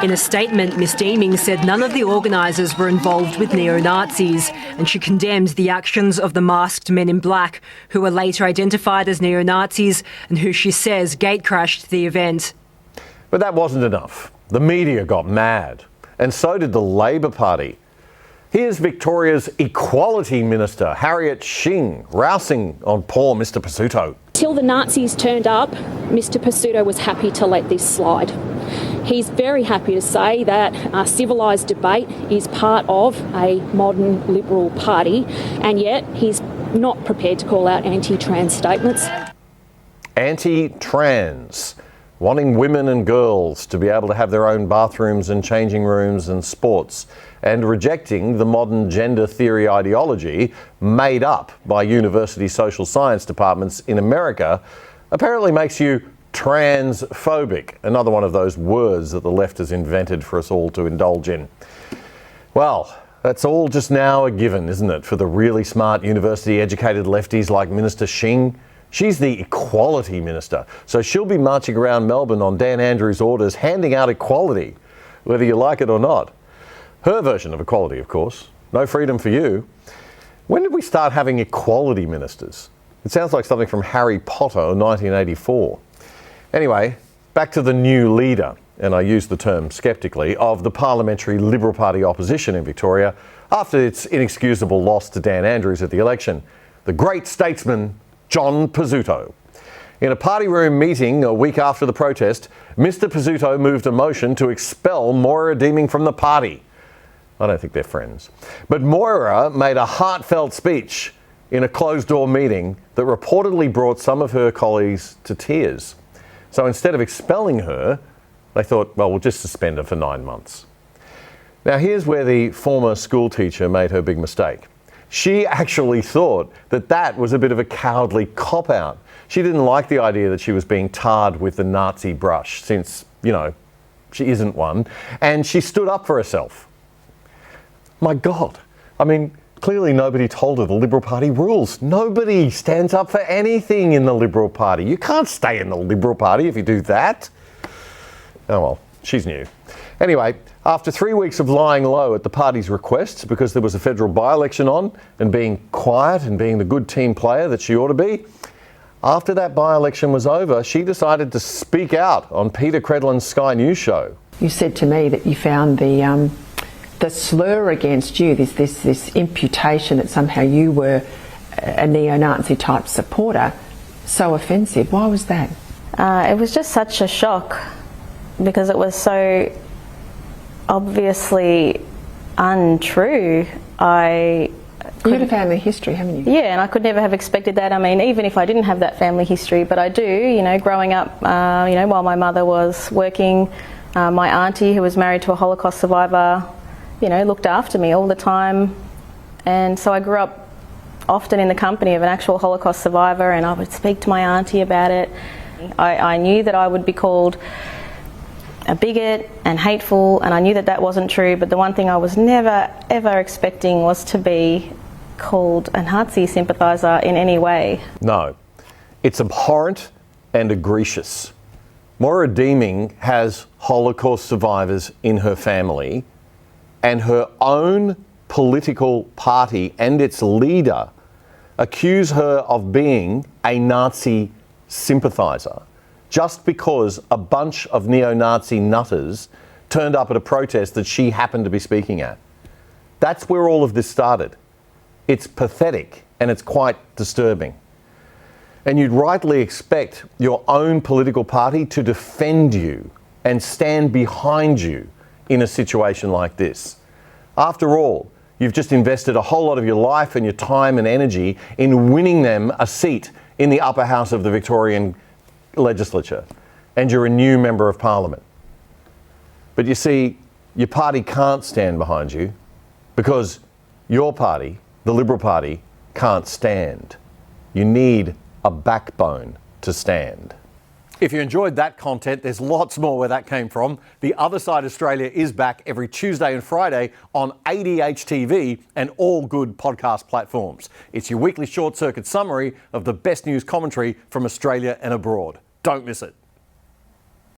In a statement, Ms Deeming said none of the organisers were involved with neo-Nazis, and she condemned the actions of the masked men in black, who were later identified as neo-Nazis and who she says gatecrashed the event. But that wasn't enough. The media got mad, and so did the Labor Party. Here's Victoria's Equality Minister, Harriet Shing, rousing on poor Mr Pesutto. Till the Nazis turned up, Mr Pesutto was happy to let this slide. He's very happy to say that civilised debate is part of a modern Liberal party, and yet he's not prepared to call out anti-trans statements. Anti-trans, wanting women and girls to be able to have their own bathrooms and changing rooms and sports, and rejecting the modern gender theory ideology made up by university social science departments in America apparently makes you transphobic, another one of those words that the left has invented for us all to indulge in. Well, that's all just now a given, isn't it, for the really smart university-educated lefties like Minister Shing? She's the Equality Minister, so she'll be marching around Melbourne on Dan Andrews' orders, handing out equality, whether you like it or not. Her version of equality, of course. No freedom for you. When did we start having equality ministers? It sounds like something from Harry Potter, 1984. Anyway, back to the new leader, and I use the term sceptically, of the parliamentary Liberal Party opposition in Victoria after its inexcusable loss to Dan Andrews at the election, the great statesman John Pesutto. In a party room meeting a week after the protest, Mr Pesutto moved a motion to expel Moira Deeming from the party. I don't think they're friends. But Moira made a heartfelt speech in a closed-door meeting that reportedly brought some of her colleagues to tears. So instead of expelling her, they thought, well, we'll just suspend her for 9 months. Now, here's where the former school teacher made her big mistake. She actually thought that that was a bit of a cowardly cop-out. She didn't like the idea that she was being tarred with the Nazi brush since, you know, she isn't one, and she stood up for herself. My God, I mean, clearly nobody told her the Liberal Party rules. Nobody stands up for anything in the Liberal Party. You can't stay in the Liberal Party if you do that. Oh well, she's new. Anyway, after 3 weeks of lying low at the party's request because there was a federal by-election on and being quiet and being the good team player that she ought to be, after that by-election was over, she decided to speak out on Peter Credlin's Sky News show. You said to me that you found the slur against you, this imputation that somehow you were a neo-Nazi type supporter, so offensive. Why was that? It was just such a shock because it was so obviously untrue. You had a family history, haven't you? Yeah, and I could never have expected that. I mean, even if I didn't have that family history, but I do, you know, growing up, you know, while my mother was working, my auntie, who was married to a Holocaust survivor, you know, looked after me all the time. And so I grew up often in the company of an actual Holocaust survivor, and I would speak to my auntie about it. I knew that I would be called a bigot and hateful, and I knew that that wasn't true, but the one thing I was never ever expecting was to be called a Nazi sympathiser in any way. No, it's abhorrent and egregious. Moira Deeming has Holocaust survivors in her family, and her own political party and its leader accuse her of being a Nazi sympathiser just because a bunch of neo-Nazi nutters turned up at a protest that she happened to be speaking at. That's where all of this started. It's pathetic and it's quite disturbing. And you'd rightly expect your own political party to defend you and stand behind you in a situation like this. After all, you've just invested a whole lot of your life and your time and energy in winning them a seat in the upper house of the Victorian legislature, and you're a new member of parliament. But you see, your party can't stand behind you because your party, the Liberal Party, can't stand. You need a backbone to stand. If you enjoyed that content, there's lots more where that came from. The Other Side Australia is back every Tuesday and Friday on ADH TV and all good podcast platforms. It's your weekly short circuit summary of the best news commentary from Australia and abroad. Don't miss it.